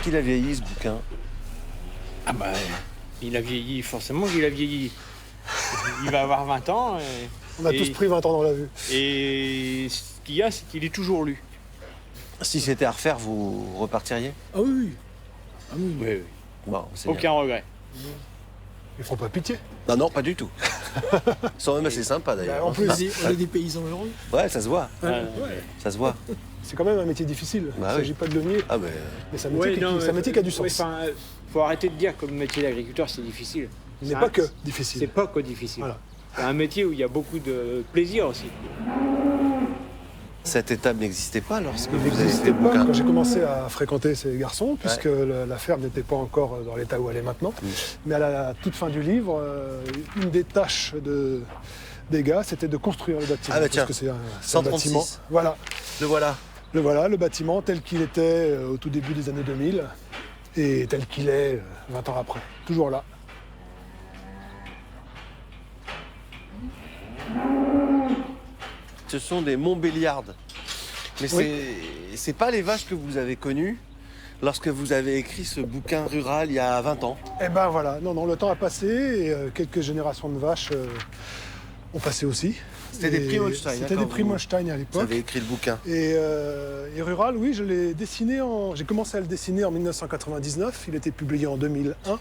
Est-ce qu'il a vieilli, ce bouquin? Ah bah, il a vieilli, forcément qu'il a vieilli. Il va avoir 20 ans. On a tous pris 20 ans dans la vue. Et ce qu'il y a, c'est qu'il est toujours lu. Si c'était à refaire, vous repartiriez? Ah oui, oui. Ah oui. Oui, oui. Bon, c'est Aucun regret. Ils font pas pitié. bien. Non, pas du tout. Ils sont même assez sympas, d'ailleurs. En plus, On est des paysans heureux. Ouais, ça se voit. Ouais. Ça se voit. c'est quand même un métier difficile. Bah Il ne oui. s'agit pas de le nier, Ah, mais... mais c'est un métier qui a du sens. Faut arrêter de dire que le métier d'agriculteur, c'est difficile. Il n'est Ça- pas que C'est difficile. pas que difficile. Voilà. C'est un métier où il y a beaucoup de plaisir aussi. Cette étable n'existait pas lorsque Il vous avez fait n'existait le pas bouquin. quand j'ai commencé à fréquenter ces garçons, puisque la ferme n'était pas encore dans l'état où elle est maintenant. Mais à la toute fin du livre, une des tâches des gars, c'était de construire le bâtiment. Ah bah tiens, parce que c'est un 136. bâtiment. Voilà. Le voilà. Le bâtiment tel qu'il était au tout début des années 2000 et tel qu'il est 20 ans après. Toujours là. Ce sont des Montbéliardes. Mais c'est pas les vaches que vous avez connues lorsque vous avez écrit ce bouquin rural il y a 20 ans. Et ben voilà, non, le temps a passé et quelques générations de vaches ont passé aussi. C'était des Et prix Holstein, hein, C'était quand des prix vous- Holstein à Vous l'époque. avez écrit le bouquin. Et Rural, oui, je l'ai dessiné j'ai commencé à le dessiner en 1999, il était publié en 2001.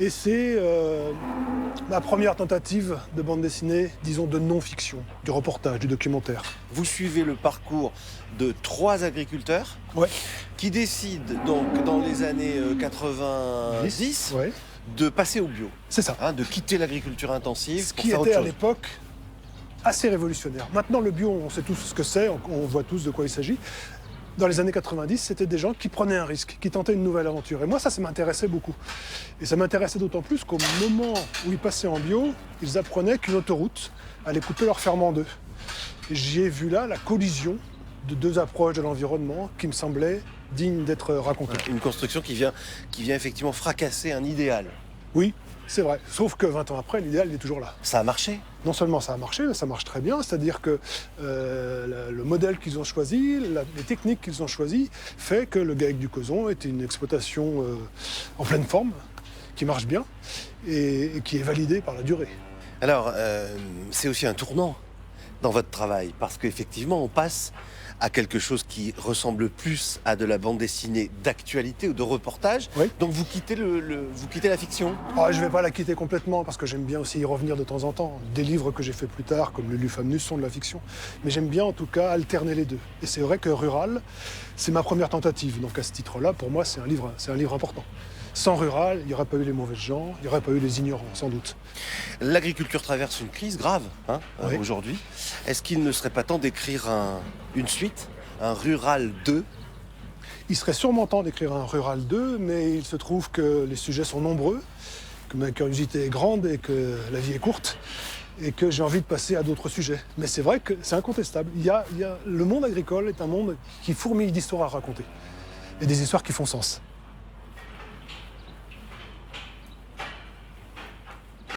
Et c'est ma première tentative de bande dessinée, disons de non-fiction, du reportage, du documentaire. Vous suivez le parcours de 3 agriculteurs Ouais. qui décident donc dans les années 90 Ouais. de passer au bio, C'est ça. hein, de quitter l'agriculture intensive Ce pour qui faire était autre à chose. l'époque assez révolutionnaire. Maintenant, le bio, on sait tous ce que c'est, on voit tous de quoi il s'agit. Dans les années 90, c'était des gens qui prenaient un risque, qui tentaient une nouvelle aventure. Et moi, ça m'intéressait beaucoup. Et ça m'intéressait d'autant plus qu'au moment où ils passaient en bio, ils apprenaient qu'une autoroute allait couper leur ferme en deux. Et j'y ai vu là la collision de 2 approches de l'environnement qui me semblaient dignes d'être racontées. Une construction qui vient effectivement fracasser un idéal. Oui, c'est vrai. Sauf que 20 ans après, l'idéal il est toujours là. Ça a marché. Non seulement ça a marché, mais ça marche très bien. C'est-à-dire que le modèle qu'ils ont choisi, les techniques qu'ils ont choisies, fait que le GAEC du Causon est une exploitation en pleine forme, qui marche bien et qui est validée par la durée. Alors, c'est aussi un tournant dans votre travail, parce qu'effectivement, on passe à quelque chose qui ressemble plus à de la bande dessinée d'actualité ou de reportage. Oui. Donc vous quittez, vous quittez la fiction. Ah, je ne vais pas la quitter complètement parce que j'aime bien aussi y revenir de temps en temps. Des livres que j'ai fait plus tard, comme Lulu Famnus, sont de la fiction. Mais j'aime bien en tout cas alterner les deux. Et c'est vrai que Rural, c'est ma première tentative. Donc à ce titre-là, pour moi, c'est un livre important. Sans Rural, il n'y aurait pas eu les mauvais gens, il n'y aurait pas eu les ignorants, sans doute. L'agriculture traverse une crise grave Oui. aujourd'hui. Est-ce qu'il ne serait pas temps d'écrire une suite, un Rural 2? Il serait sûrement temps d'écrire un Rural 2, mais il se trouve que les sujets sont nombreux, que ma curiosité est grande et que la vie est courte, et que j'ai envie de passer à d'autres sujets. Mais c'est vrai que c'est incontestable. Le monde agricole est un monde qui fourmille d'histoires à raconter, et des histoires qui font sens.